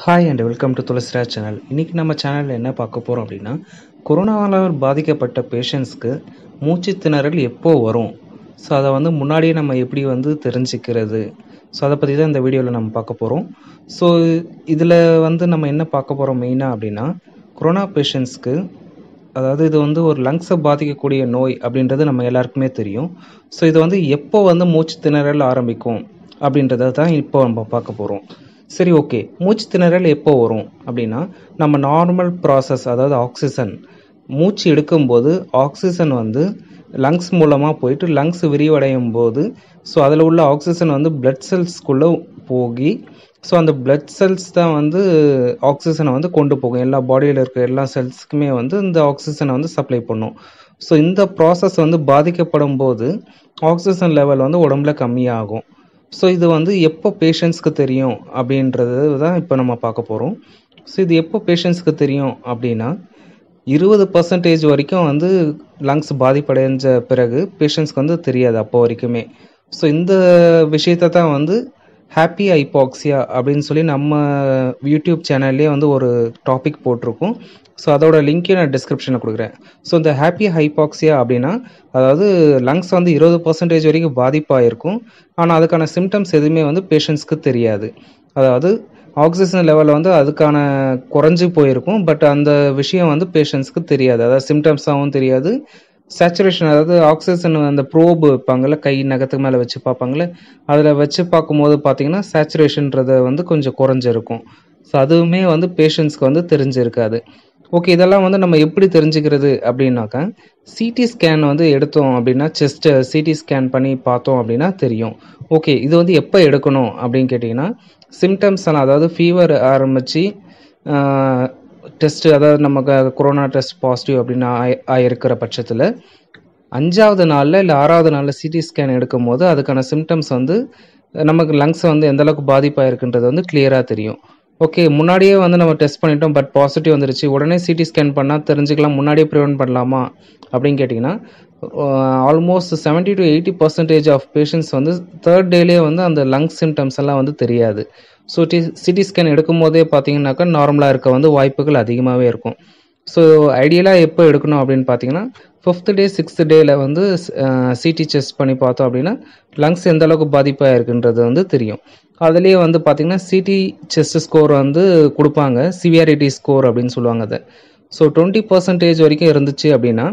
Hi and welcome to Tulasiraj channel. இன்றைக்கி நம்ம சேனலில் என்ன பார்க்க போகிறோம் அப்படின்னா, கொரோனாவால் பாதிக்கப்பட்ட பேஷண்ட்ஸ்க்கு மூச்சு திணறல் எப்போ வரும், ஸோ அதை முன்னாடியே நம்ம எப்படி தெரிஞ்சுக்கிறது, ஸோ அதை பற்றி தான் இந்த வீடியோவில் நம்ம பார்க்க போகிறோம். ஸோ இதில் நம்ம என்ன பார்க்க போகிறோம் மெயினாக அப்படின்னா, கொரோனா பேஷண்ட்ஸ்க்கு அதாவது இது ஒரு லங்ஸை பாதிக்கக்கூடிய நோய் அப்படின்றது நம்ம எல்லாருக்குமே தெரியும். ஸோ இது எப்போ மூச்சு திணறல் ஆரம்பிக்கும் அப்படின்றத தான் இப்போ நம்ம பார்க்க போகிறோம். சரி, ஓகே, மூச்சு திணறல் எப்போ வரும் அப்படின்னா, நம்ம நார்மல் ப்ராசஸ், அதாவது ஆக்சிஜன் மூச்சு எடுக்கும்போது ஆக்சிஜன் லங்ஸ் மூலமாக போயிட்டு லங்ஸ் விரிவடையும் போது ஸோ அதில் உள்ள ஆக்சிஜன் பிளட் செல்ஸ்குள்ளே போகி ஸோ அந்த பிளட் செல்ஸ் தான் ஆக்சிஜனை கொண்டு போகும். எல்லா பாடியில் இருக்க எல்லா செல்ஸுக்குமே இந்த ஆக்சிஜனை சப்ளை பண்ணும். ஸோ இந்த ப்ராசஸ் பாதிக்கப்படும் போது ஆக்சிஜன் லெவல் உடம்புல கம்மியாகும். ஸோ இது எப்போ பேஷண்ட்ஸ்க்கு தெரியும் அப்படின்றது தான் இப்போ நம்ம பார்க்க போகிறோம். ஸோ இது எப்போ பேஷண்ட்ஸ்க்கு தெரியும் அப்படின்னா, 20% வரைக்கும் லங்ஸ் பாதிப்படைஞ்ச பிறகு பேஷண்ட்ஸ்க்கு தெரியாது அப்போ வரைக்குமே. ஸோ இந்த விஷயத்தை தான் ஹாப்பி ஹைபாக்சியா அப்படின்னு சொல்லி நம்ம யூடியூப் சேனல்லே ஒரு டாபிக் போட்டிருக்கோம். ஸோ அதோட லிங்க்கையும் நான் டிஸ்கிரிப்ஷனில் கொடுக்குறேன். ஸோ இந்த ஹாப்பி ஹைபாக்சியா அப்படின்னா, அதாவது லங்ஸ் 20% வரைக்கும் பாதிப்பாக இருக்கும், ஆனால் அதுக்கான சிம்டம்ஸ் எதுவுமே பேஷண்ட்ஸ்க்கு தெரியாது. அதாவது ஆக்சிஜன் லெவல் அதுக்கான குறைஞ்சி போயிருக்கும், பட் அந்த விஷயம் பேஷண்ட்ஸ்க்கு தெரியாது. அதாவது சிம்டம்ஸாகவும் தெரியாது. சேச்சுரேஷன், அதாவது ஆக்சிஜன் அந்த ப்ரோப் வைப்பாங்கள்ல, கை நகத்துக்கு மேலே வச்சு பார்ப்பாங்களே, அதில் வச்சு பார்க்கும்போது பார்த்தீங்கன்னா சேச்சுரேஷன்றதை கொஞ்சம் குறைஞ்சிருக்கும். ஸோ அதுவுமே பேஷண்ட்ஸ்க்கு தெரிஞ்சிருக்காது. ஓகே, இதெல்லாம் நம்ம எப்படி தெரிஞ்சுக்கிறது அப்படின்னாக்கா, சிடி ஸ்கேன் எடுத்தோம் அப்படின்னா, செஸ்ட்டை சிடி ஸ்கேன் பண்ணி பார்த்தோம் அப்படின்னா தெரியும். ஓகே, இது எப்போ எடுக்கணும் அப்படின்னு கேட்டிங்கன்னா, சிம்டம்ஸ் எல்லாம், அதாவது ஃபீவர் ஆரம்பித்து டெஸ்ட்டு, அதாவது நமக்கு கொரோனா டெஸ்ட் பாசிட்டிவ் அப்படின்னு ஆயிருக்கிற பட்சத்தில் 5வது நாளில் இல்லை 6வது நாளில் சிடி ஸ்கேன் எடுக்கும் போது அதுக்கான சிம்டம்ஸ் நமக்கு லங்ஸ் எந்தளவுக்கு பாதிப்பாயிருக்குன்றது கிளியராக தெரியும். ஓகே, முன்னாடியே நம்ம டெஸ்ட் பண்ணிட்டோம், பட் பாசிட்டிவ் வந்துருச்சு, உடனே சிடி ஸ்கேன் பண்ணால் தெரிஞ்சுக்கலாம், முன்னாடியே ப்ரிவென்ட் பண்ணலாமா அப்படின்னு கேட்டிங்கன்னா, almost 70 to 80% of patients 3rd டேலேயே அந்த லங்ஸ் சிம்டம்ஸ் எல்லாம் தெரியாது. ஸோ சிடி ஸ்கேன் எடுக்கும் போதே பார்த்தீங்கன்னாக்கா நார்மலாக இருக்க வாய்ப்புகள் அதிகமாகவே இருக்கும். ஸோ ஐடியலாக எப்போ எடுக்கணும் அப்படின்னு பார்த்தீங்கன்னா, 5th டே 6th டேயில் சிடி செஸ்ட் பண்ணி பார்த்தோம் அப்படின்னா லங்ஸ் எந்த அளவுக்கு பாதிப்பாக இருக்குன்றது தெரியும். அதுலேயே பார்த்தீங்கன்னா சிடி செஸ்ட் ஸ்கோர் கொடுப்பாங்க, சிவியாரிட்டி ஸ்கோர் அப்படின்னு சொல்லுவாங்க அதை. ஸோ 20% வரைக்கும் இருந்துச்சு அப்படின்னா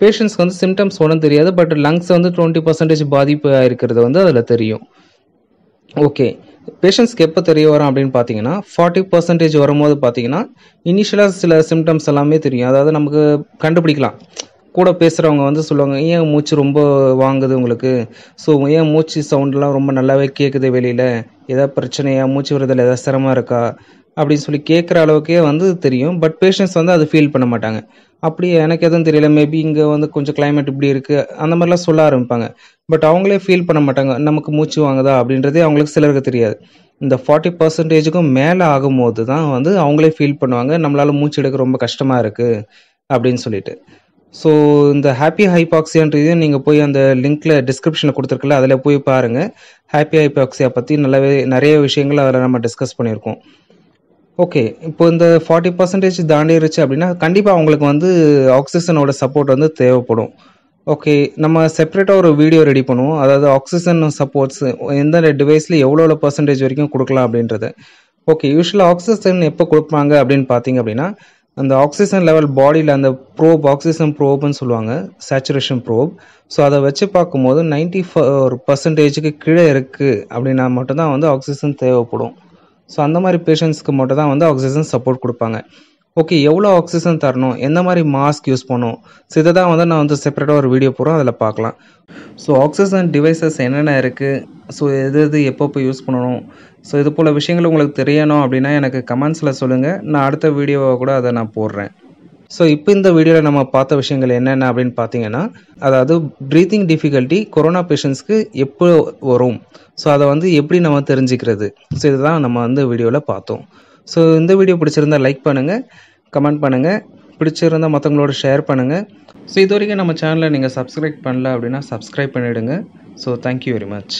பேஷண்ட்ஸ்க்கு சிம்டம்ஸ் ஒன்றும் தெரியாது, பட் லங்ஸ் 20% பாதிப்பு இருக்கிறது அதில் தெரியும். ஓகே, பேஷண்ட்ஸ்க்கு எப்போ தெரிய வரும் அப்படின்னு பார்த்தீங்கன்னா, 40% வரும்போது பார்த்தீங்கன்னா இனிஷியலாக சில சிம்டம்ஸ் எல்லாமே தெரியும். அதாவது நமக்கு கண்டுபிடிக்கலாம். கூட பேசுகிறவங்க சொல்லுவாங்க, ஏன் மூச்சு ரொம்ப வாங்குது உங்களுக்கு, ஸோ ஏன் மூச்சு சவுண்டெலாம் ரொம்ப நல்லாவே கேட்குது, வெளியில் ஏதாவது பிரச்சனையா, மூச்சு விடுறதுல ஏதாவது சிரமம் இருக்கா அப்படின்னு சொல்லி கேட்குற அளவுக்கே தெரியும். பட் பேஷண்ட்ஸ் அது ஃபீல் பண்ண மாட்டாங்க. அப்படி எனக்கு எதுவும் தெரியல, மேபி இங்கே கொஞ்சம் கிளைமேட் இப்படி இருக்குது அந்த மாதிரிலாம் சொல்ல ஆரம்பிப்பாங்க. பட் அவங்களே ஃபீல் பண்ண மாட்டாங்க, நமக்கு மூச்சு வாங்குதா அப்படின்றதே அவங்களுக்கு சிலருக்கு தெரியாது. இந்த 40%க்கும் மேலே ஆகும்போது தான் அவங்களே ஃபீல் பண்ணுவாங்க, நம்மளால் மூச்சு எடுக்க ரொம்ப கஷ்டமாக இருக்குது அப்படின்னு சொல்லிட்டு. ஸோ இந்த ஹாப்பி ஹைபாக்சியான்றதையும் நீங்கள் போய் அந்த லிங்க்கில் டிஸ்கிரிப்ஷனில் கொடுத்துருக்கல, அதில் போய் பாருங்கள். ஹாப்பி ஹைபாக்சியா பற்றி நிறைய விஷயங்கள் அதில் நம்ம டிஸ்கஸ் பண்ணியிருக்கோம். ஓகே, இப்போ இந்த 40% தாண்டிருச்சு அப்படின்னா கண்டிப்பாக அவங்களுக்கு ஆக்சிஜனோட சப்போர்ட் தேவைப்படும். ஓகே, நம்ம செப்பரேட்டாக ஒரு வீடியோ ரெடி பண்ணுவோம், அதாவது ஆக்சிஜன் சப்போர்ட்ஸ் எந்த டிவைஸில் எவ்வளோ % வரைக்கும் கொடுக்கலாம் அப்படின்றது. ஓகே, யூஸ்வலாக ஆக்சிஜன் எப்போ கொடுப்பாங்க அப்படின்னு பார்த்தீங்க அப்படின்னா, அந்த ஆக்சிஜன் லெவல் பாடியில் அந்த ப்ரோப், ஆக்சிஜன் ப்ரோப்னு சொல்லுவாங்க, சேச்சுரேஷன் ப்ரோப். ஸோ அதை வச்சு பார்க்கும்போது 94%க்கு கீழே இருக்குது அப்படின்னா மட்டும்தான் ஆக்சிஜன் தேவைப்படும். ஸோ அந்த மாதிரி பேஷண்ட்ஸ்க்கு மட்டும் தான் ஆக்சிஜன் சப்போர்ட் கொடுப்பாங்க. ஓகே, எவ்வளோ ஆக்சிஜன் தரணும், எந்த மாதிரி மாஸ்க் யூஸ் பண்ணணும், ஸோ இதை தான் நான் செப்பரேட்டாக ஒரு வீடியோ போகிறோம், அதில் பார்க்கலாம். ஸோ ஆக்சிஜன் டிவைசஸ் என்னென்ன இருக்குது, ஸோ எது எப்போ யூஸ் பண்ணணும், ஸோ இது போல் விஷயங்கள் உங்களுக்கு தெரியணும் அப்படின்னா எனக்கு கமெண்ட்ஸில் சொல்லுங்கள், நான் அடுத்த வீடியோவை கூட அதை நான் போடுறேன். ஸோ இப்போ இந்த வீடியோவில் நம்ம பார்த்த விஷயங்கள் என்னென்ன அப்படின்னு பார்த்தீங்கன்னா, அதாவது ப்ரீத்திங் டிஃபிகல்ட்டி கொரோனா பேஷண்ட்ஸ்க்கு எப்போ வரும், ஸோ அதை எப்படி நம்ம தெரிஞ்சுக்கிறது, ஸோ இதுதான் நம்ம வீடியோவில் பார்த்தோம். ஸோ இந்த வீடியோ பிடிச்சிருந்தால் லைக் பண்ணுங்கள், கமெண்ட் பண்ணுங்கள், பிடிச்சிருந்தால் மற்றவங்களோட ஷேர் பண்ணுங்கள். ஸோ இது வரைக்கும் நம்ம சேனலை நீங்கள் சப்ஸ்கிரைப் பண்ணல அப்படின்னா சப்ஸ்கிரைப் பண்ணிவிடுங்க. So thank you very much.